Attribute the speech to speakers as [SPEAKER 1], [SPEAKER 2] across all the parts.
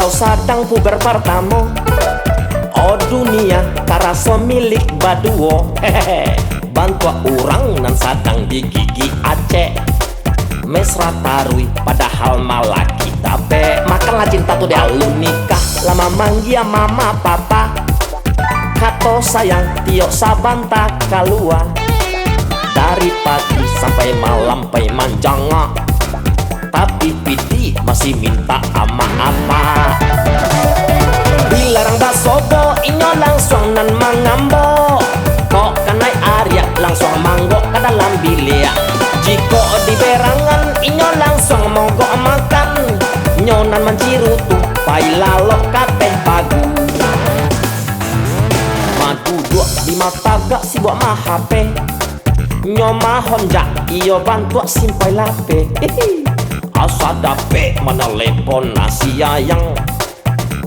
[SPEAKER 1] kalau sadang puber pertama. Oh dunia karaso milik baduo. Hehehe, bantu orang nan sadang di gigi Aceh. Mesra tarui padahal malah kita be. Makanlah cinta tuh dia lu nikah. Lama manggia mama papa. Kato sayang tio sabanta kalua. Dari pagi sampai malam pai manjanga. Tapi piti masih minta ama apa. Dilarang basobo inyo langsung nan mangambo. Kok kanai Arya langsung manggo ke dalam bilik. Jiko di berangan inyo langsung mogok makan. Nyonan mancirutu pai lalok kateh pagu. Madu dua di mata gak si buat mah HP. Nyoma honja iyo bantu simpai lape. Asa dape mana lepon nasi ayang.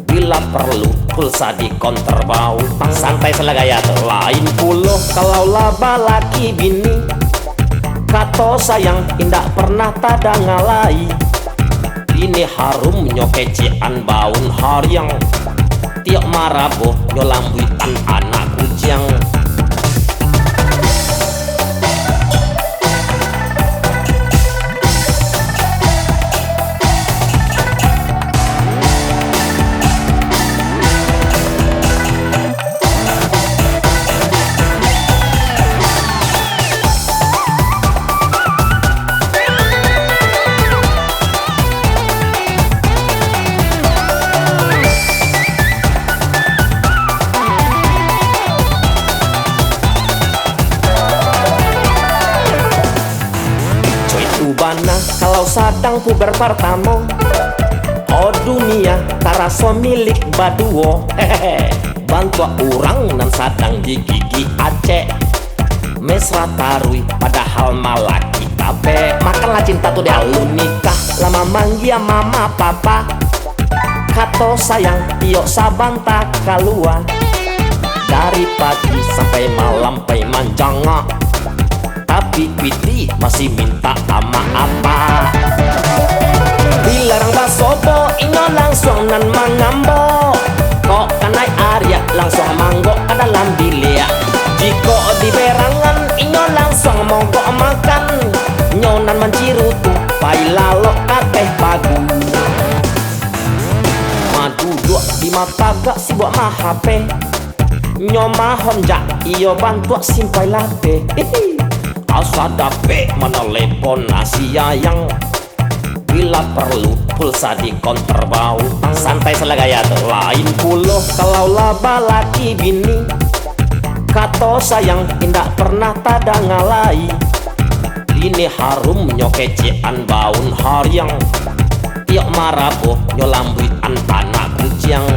[SPEAKER 1] Bila perlu pulsa di konter bau. Santai selagaya lain puluh kalau laba laki bini. Kato sayang indak pernah tada ngalai. Ini harum nyokecian baun haryang. Tiok marabo nyolambuitan anak kujang. Bana kalau sadang puber pertama. Oh dunia karaso milik baduo. Hehehe, bantu orang nan sadang di gigi Aceh. Mesra tarui padahal malah kita be. Makanlah cinta tuh dia lu nikah. Lama manggia mama papa. Kato sayang tio sabanta kalua. Dari pagi sampai malam pai manjanga. Tapi piti masih minta ama apa. Dilarang basobo inyo langsung nan mangambo. Kok kanai Arya langsung manggo ke dalam bilik. Jiko di berangan inyo langsung mogok makan. Nyonan mancirutu pai lalok kateh pagu. Madu dua di mata gak si buat mah HP. Nyoma honja iyo bantu simpai lape. Asa dape mana lepon nasi ayang. Bila perlu pulsa di konter bau. Santai selagaya lain puluh kalau laba laki bini. Kato sayang indak pernah tada ngalai. Ini harum nyokecian baun haryang. Tiok marabo nyolambuitan anak kujang.